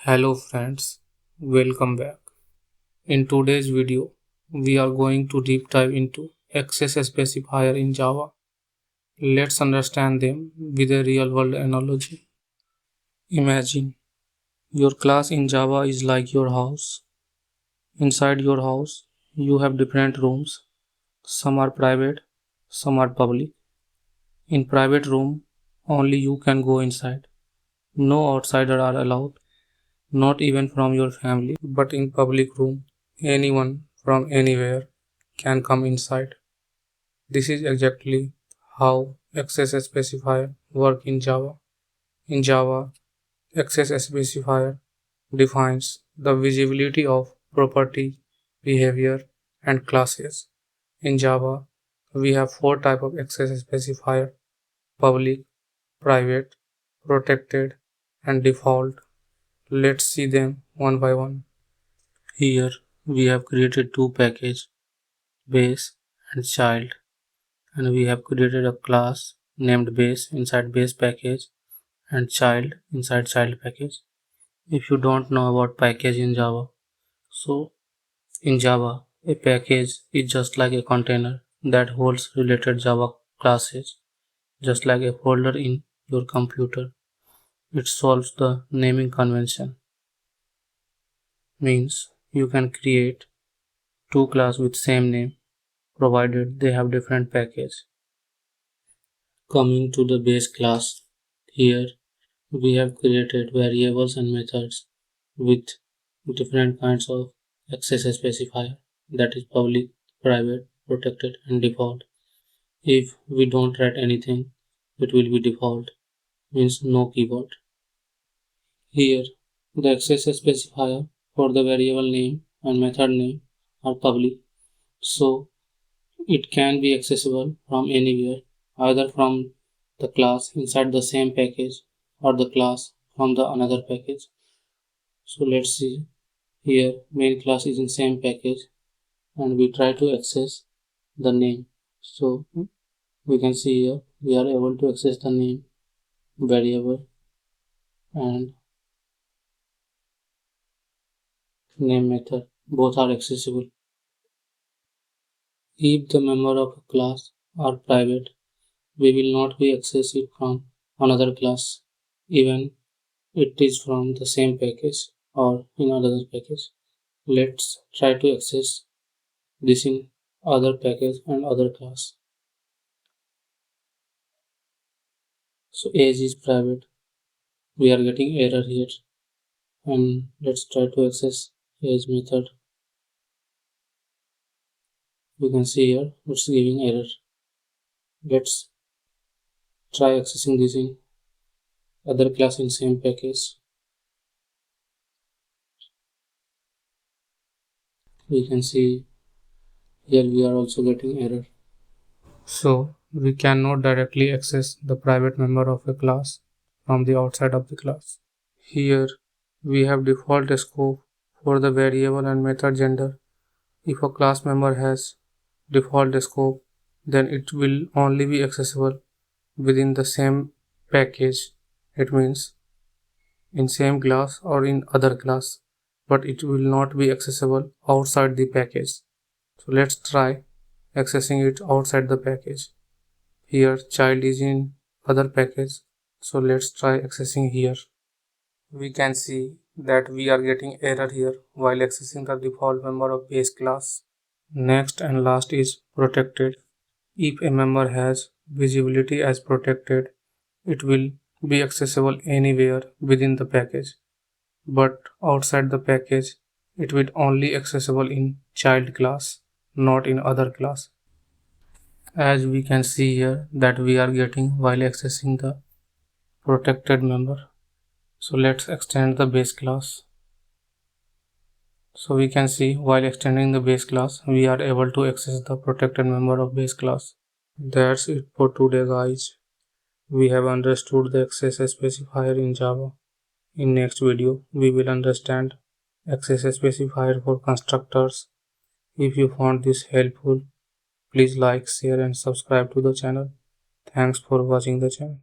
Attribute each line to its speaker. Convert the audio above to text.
Speaker 1: Hello friends, welcome back. In today's video, we are going to deep dive into access specifier in Java. Let's understand them with a real world analogy. Imagine your class in Java is like your house. Inside your house, you have different rooms. Some are private, some are public. In private room, only you can go inside. No outsider are allowed, not even from your family, but in public room, anyone from anywhere can come inside. This is exactly how access specifier work in Java. In Java, access specifier defines the visibility of property, behavior, and classes. In Java, we have four types of access specifier: public, private, protected, and default. Let's see them one by one. Here we have created two packages, base and child, and we have created a class named base inside base package and child inside child package. If you don't know about package in Java, so in Java a package is just like a container that holds related Java classes, just like a folder in your computer. It solves the naming convention, means you can create two classes with same name provided they have different package. Coming to the base class, here we have created variables and methods with different kinds of access specifier, that is public, private, protected, and default. If we don't write anything, it will be default, means no keyboard. Here the access specifier for the variable name and method name are public, so it can be accessible from anywhere, either from the class inside the same package or the class from the another package. So let's see, here main class is in same package and we try to access the name. So we can see here we are able to access the name variable and name method, both are accessible. If the member of a class are private, we will not be access it from another class, even it is from the same package or in another package. Let's try to access this in other package and other class. So age is private. We are getting error here, and let's try to access age method. You can see here it's giving error. Let's try accessing this in other class in same package. We can see here we are also getting error. So we cannot directly access the private member of a class from the outside of the class. Here we have default scope for the variable and method gender. If a class member has default scope, then it will only be accessible within the same package. It means in same class or in other class, but it will not be accessible outside the package. So let's try accessing it outside the package. Here child is in other package, so let's try accessing here. We can see that we are getting error here while accessing the default member of base class. Next and last is protected. If a member has visibility as protected, it will be accessible anywhere within the package, but outside the package it will only accessible in child class, not in other class. As we can see here that we are getting while accessing the protected member. So let's extend the base class. So we can see while extending the base class we are able to access the protected member of base class. That's it for today guys. We have understood the access specifier in Java. In next video we will understand access specifier for constructors. If you found this helpful, please like, share and subscribe to the channel. Thanks for watching the channel.